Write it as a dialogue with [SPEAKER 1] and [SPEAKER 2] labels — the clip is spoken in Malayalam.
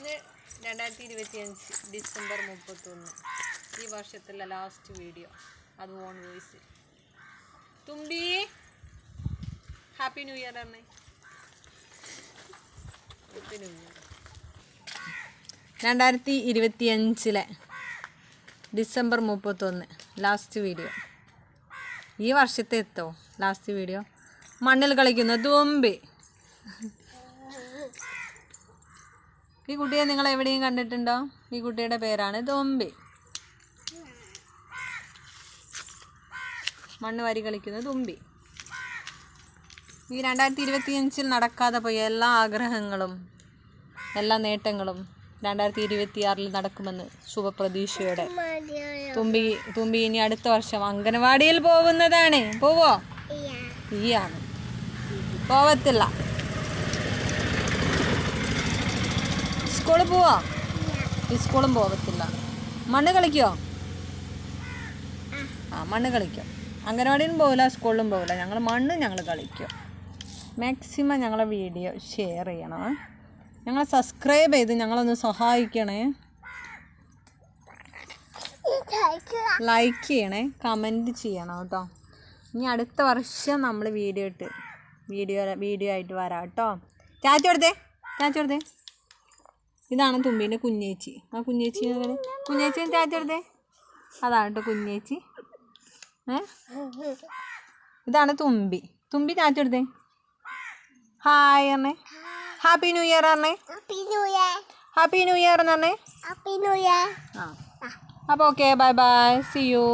[SPEAKER 1] 2025 ഡിസംബർ 31 ഈ വർഷത്തിലെ ലാസ്റ്റ് വീഡിയോ. അത് ഓൺ വോയിസ്. തുമ്പി ഹാപ്പി ന്യൂ ഇയർ ആണ്. Happy new year. 2025 December 31 last video. ഈ വർഷത്തെ എത്തോ ലാസ്റ്റ് വീഡിയോ. മണ്ണിൽ കളിക്കുന്ന തുമ്പി. ഈ കുട്ടിയെ നിങ്ങൾ എവിടെയും കണ്ടിട്ടുണ്ടോ? ഈ കുട്ടിയുടെ പേരാണ് തുമ്പി. മണ്ണ് വാരി കളിക്കുന്ന തുമ്പി. ഈ 2025 നടക്കാതെ പോയ എല്ലാ ആഗ്രഹങ്ങളും എല്ലാ നേട്ടങ്ങളും 2026 നടക്കുമെന്ന് ശുഭപ്രതീക്ഷയോടെ തുമ്പി ഇനി അടുത്ത വർഷം അംഗനവാടിയിൽ പോകുന്നതാണ്. പോവോ? ഈയാണ്. പോവത്തില്ല. സ്കൂളിൽ പോവോ? ഈ സ്കൂളും പോകത്തില്ല. മണ്ണ് കളിക്കോ? മണ്ണ് കളിക്കും. അംഗനവാടിയിലും പോകില്ല, സ്കൂളിലും പോകില്ല. ഞങ്ങൾ കളിക്കും. മാക്സിമം ഞങ്ങളെ വീഡിയോ ഷെയർ ചെയ്യണം. ഞങ്ങളെ സബ്സ്ക്രൈബ് ചെയ്ത് ഞങ്ങളൊന്ന് സഹായിക്കണേ. ലൈക്ക് ചെയ്യണേ, കമൻറ്റ് ചെയ്യണം കേട്ടോ. ഇനി അടുത്ത വർഷം നമ്മൾ വീഡിയോ ആയിട്ട് വരാം കേട്ടോ. ചാച്ച കൊടുത്തേ. ഇതാണ് തുമ്പീൻ്റെ കുഞ്ഞേച്ചി. ആ കുഞ്ഞേച്ചി ചാച്ച കൊടുത്തേ. അതാണ് കേട്ടോ കുഞ്ഞേച്ചി. ഇതാണ് തുമ്പി. ചാച്ച കൊടുത്തേ. ഹായ് പറഞ്ഞേ. ഹാപ്പി ന്യൂ ഇയർ പറഞ്ഞേ. ഹാപ്പി ന്യൂ ഇയർ എന്ന് പറഞ്ഞേ. അപ്പോൾ okay, bye bye, see U.